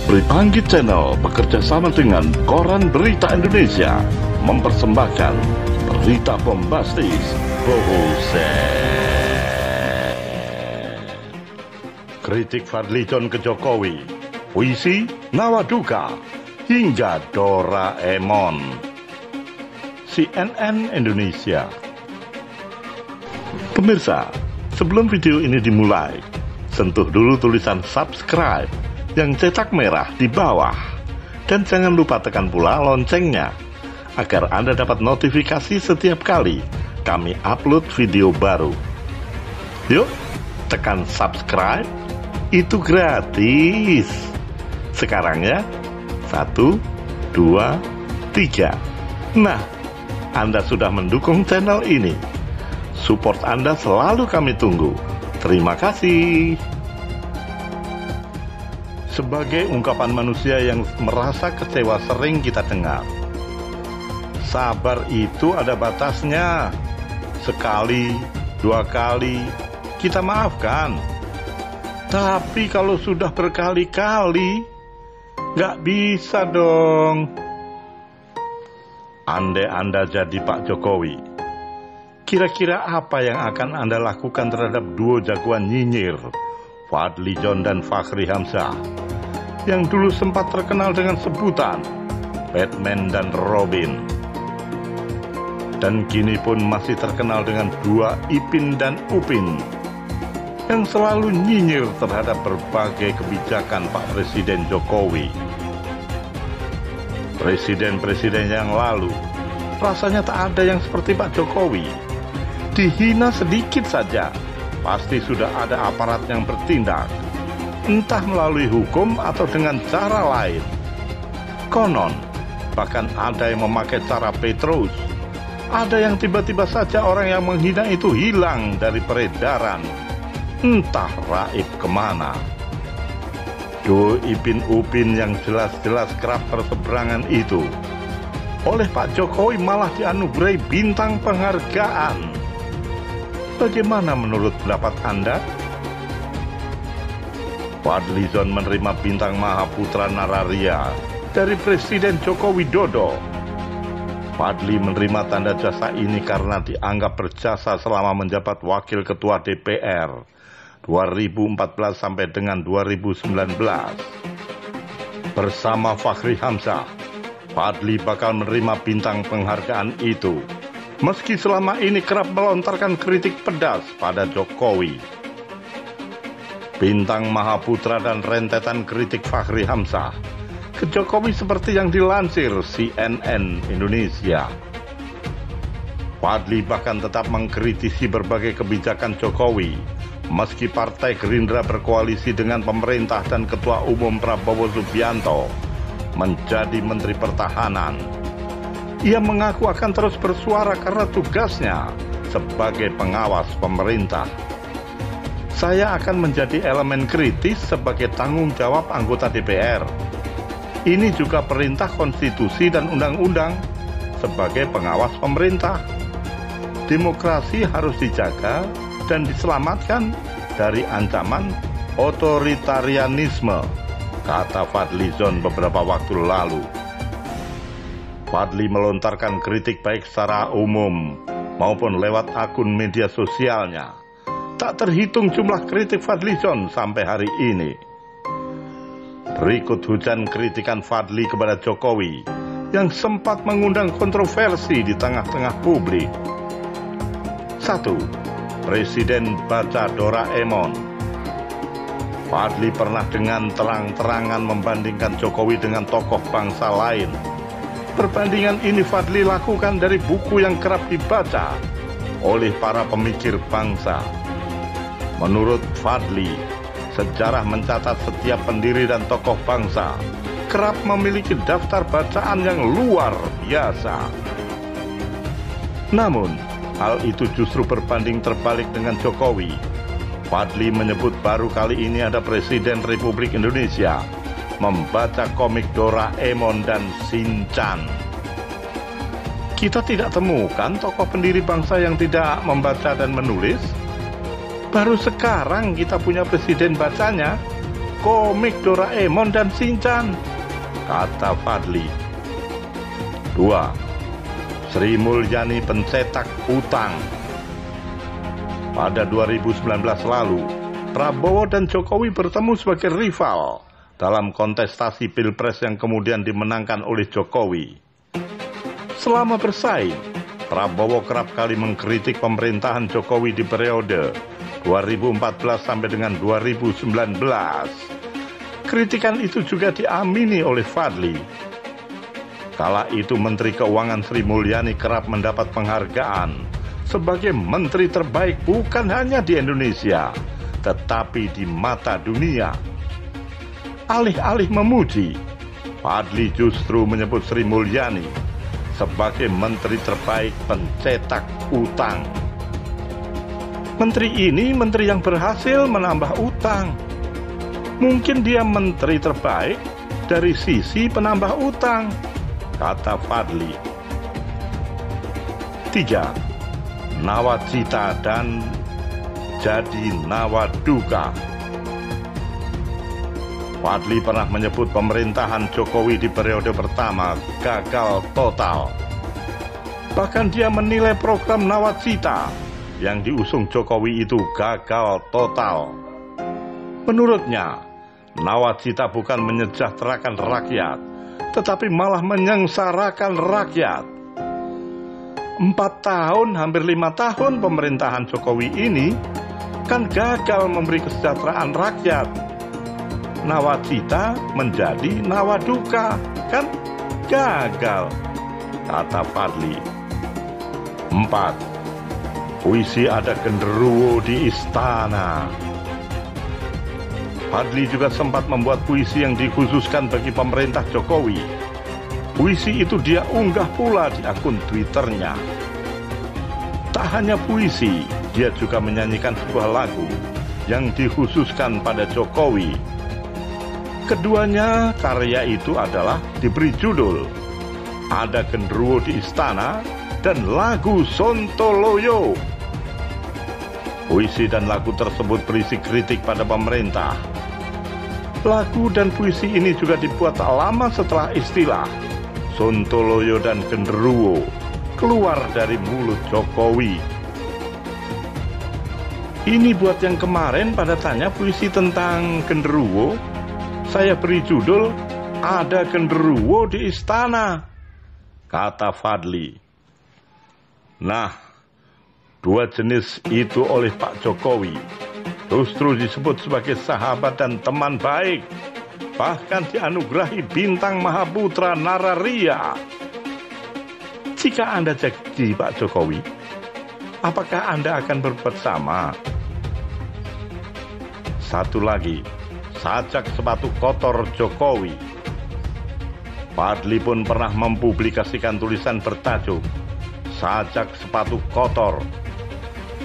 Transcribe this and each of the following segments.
Pripanggi Channel bekerja sama dengan Koran Berita Indonesia mempersembahkan berita bombastis Bohusek. Kritik Fadlizon ke Jokowi, puisi, Nawaduka, hingga Doraemon. CNN Indonesia. Pemirsa, sebelum video ini dimulai, sentuh dulu tulisan subscribe yang cetak merah di bawah. Dan jangan lupa tekan pula loncengnya, agar Anda dapat notifikasi setiap kali kami upload video baru. Yuk, tekan subscribe, itu gratis. Sekarang ya, 1, 2, 3. Nah, Anda sudah mendukung channel ini. Support Anda selalu kami tunggu. Terima kasih. Sebagai ungkapan manusia yang merasa kecewa sering kita dengar. Sabar itu ada batasnya. Sekali, 2 kali, kita maafkan. Tapi kalau sudah berkali-kali, nggak bisa dong. Andai Anda jadi Pak Jokowi, kira-kira apa yang akan Anda lakukan terhadap duo jagoan nyinyir, Fadlizon dan Fakhri Hamzah, yang dulu sempat terkenal dengan sebutan Batman dan Robin, dan kini pun masih terkenal dengan dua Ipin dan Upin, yang selalu nyinyir terhadap berbagai kebijakan Pak Presiden Jokowi. Presiden-presiden yang lalu rasanya tak ada yang seperti Pak Jokowi. Dihina sedikit saja, pasti sudah ada aparat yang bertindak, entah melalui hukum atau dengan cara lain. Konon, bahkan ada yang memakai cara Petrus. Ada yang tiba-tiba saja orang yang menghina itu hilang dari peredaran, entah raib kemana. Duo Ipin Upin yang jelas-jelas kerap berseberangan itu oleh Pak Jokowi malah dianugerahi bintang penghargaan. Bagaimana menurut pendapat Anda? Fadlizon menerima bintang Mahaputra Nararia dari Presiden Joko Widodo. Fadli menerima tanda jasa ini karena dianggap berjasa selama menjabat Wakil Ketua DPR 2014 sampai dengan 2019. Bersama Fakhri Hamzah, Fadli bakal menerima bintang penghargaan itu, meski selama ini kerap melontarkan kritik pedas pada Jokowi. Bintang Mahaputra dan rentetan kritik Fakhri Hamzah ke Jokowi seperti yang dilansir CNN Indonesia. Fadli bahkan tetap mengkritisi berbagai kebijakan Jokowi, meski Partai Gerindra berkoalisi dengan pemerintah dan Ketua Umum Prabowo Subianto menjadi Menteri Pertahanan. Ia mengaku akan terus bersuara karena tugasnya sebagai pengawas pemerintah. Saya akan menjadi elemen kritis sebagai tanggung jawab anggota DPR. Ini juga perintah konstitusi dan undang-undang sebagai pengawas pemerintah. Demokrasi harus dijaga dan diselamatkan dari ancaman otoritarianisme, kata Fadlizon beberapa waktu lalu. Fadli melontarkan kritik baik secara umum maupun lewat akun media sosialnya. Tak terhitung jumlah kritik Fadlizon sampai hari ini. Berikut hujan kritikan Fadli kepada Jokowi yang sempat mengundang kontroversi di tengah-tengah publik. 1. Presiden baca Doraemon. Fadli pernah dengan terang-terangan membandingkan Jokowi dengan tokoh bangsa lain. Perbandingan ini Fadli lakukan dari buku yang kerap dibaca oleh para pemikir bangsa. Menurut Fadli, sejarah mencatat setiap pendiri dan tokoh bangsa kerap memiliki daftar bacaan yang luar biasa. Namun, hal itu justru berbanding terbalik dengan Jokowi. Fadli menyebut baru kali ini ada Presiden Republik Indonesia membaca komik Doraemon dan Shinchan. Kita tidak temukan tokoh pendiri bangsa yang tidak membaca dan menulis. Baru sekarang kita punya presiden bacanya. komik Doraemon dan Shinchan, kata Fadli. 2. Sri Mulyani pencetak utang. Pada 2019 lalu, Prabowo dan Jokowi bertemu sebagai rival dalam kontestasi Pilpres yang kemudian dimenangkan oleh Jokowi. Selama bersaing, Prabowo kerap kali mengkritik pemerintahan Jokowi di periode 2014 sampai dengan 2019. Kritikan itu juga diamini oleh Fadli. Kala itu Menteri Keuangan Sri Mulyani kerap mendapat penghargaan sebagai menteri terbaik bukan hanya di Indonesia, tetapi di mata dunia. Alih-alih memuji, Fadli justru menyebut Sri Mulyani sebagai menteri terbaik pencetak utang. Menteri ini menteri yang berhasil menambah utang. Mungkin dia menteri terbaik dari sisi penambah utang, kata Fadli. 3. Nawacita dan jadi nawaduka. Fadli pernah menyebut pemerintahan Jokowi di periode pertama gagal total. Bahkan dia menilai program Nawacita yang diusung Jokowi itu gagal total. Menurutnya, Nawacita bukan menyejahterakan rakyat, tetapi malah menyengsarakan rakyat. 4 tahun, hampir 5 tahun pemerintahan Jokowi ini kan gagal memberi kesejahteraan rakyat. Nawacita menjadi nawaduka, kan gagal, kata Fadli. 4. Puisi ada genderuwo di istana. Fadli juga sempat membuat puisi yang dikhususkan bagi pemerintah Jokowi. Puisi itu dia unggah pula di akun Twitternya. Tak hanya puisi, dia juga menyanyikan sebuah lagu yang dikhususkan pada Jokowi. Keduanya karya itu adalah diberi judul Ada Genderuwo di Istana dan lagu Sontoloyo. Puisi dan lagu tersebut berisi kritik pada pemerintah. Lagu dan puisi ini juga dibuat tak lama setelah istilah Sontoloyo dan genderuwo keluar dari mulut Jokowi. Ini buat yang kemarin pada tanya puisi tentang genderuwo, saya beri judul Ada Genderuwo di Istana, kata Fadli. Nah, 2 jenis itu oleh Pak Jokowi justru disebut sebagai sahabat dan teman baik. Bahkan dianugerahi bintang Mahaputra Nararia. Jika Anda jadi Pak Jokowi, apakah Anda akan berbuat sama? Satu lagi, sajak sepatu kotor Jokowi. Fadli pun pernah mempublikasikan tulisan bertajuk Sajak Sepatu Kotor.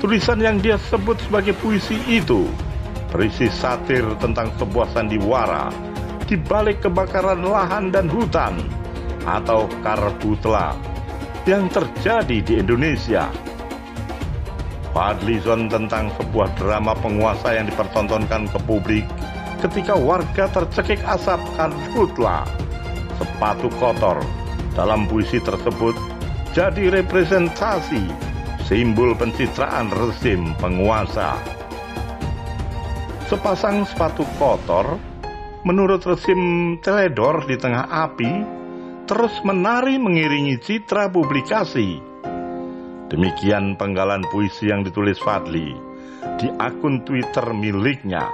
Tulisan yang dia sebut sebagai puisi itu berisi satir tentang sebuah sandiwara di balik kebakaran lahan dan hutan atau karhutla yang terjadi di Indonesia. Fadlizon tentang sebuah drama penguasa yang dipertontonkan ke publik ketika warga tercekik asap karhutla, sepatu kotor. Dalam puisi tersebut jadi representasi simbol pencitraan rezim penguasa. Sepasang sepatu kotor menurut rezim teledor di tengah api terus menari mengiringi citra publikasi. Demikian penggalan puisi yang ditulis Fadli di akun Twitter miliknya.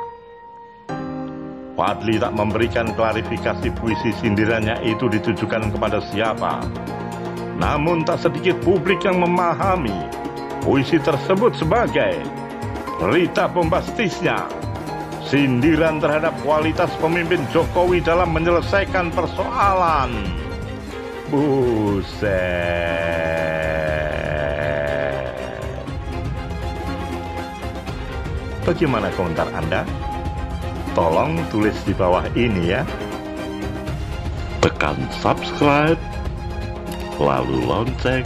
Fadli tak memberikan klarifikasi puisi sindirannya itu ditujukan kepada siapa. Namun tak sedikit publik yang memahami puisi tersebut sebagai berita bombastisnya sindiran terhadap kualitas pemimpin Jokowi dalam menyelesaikan persoalan. Buset. Bagaimana komentar Anda? Tolong tulis di bawah ini ya. Tekan subscribe, lalu lonceng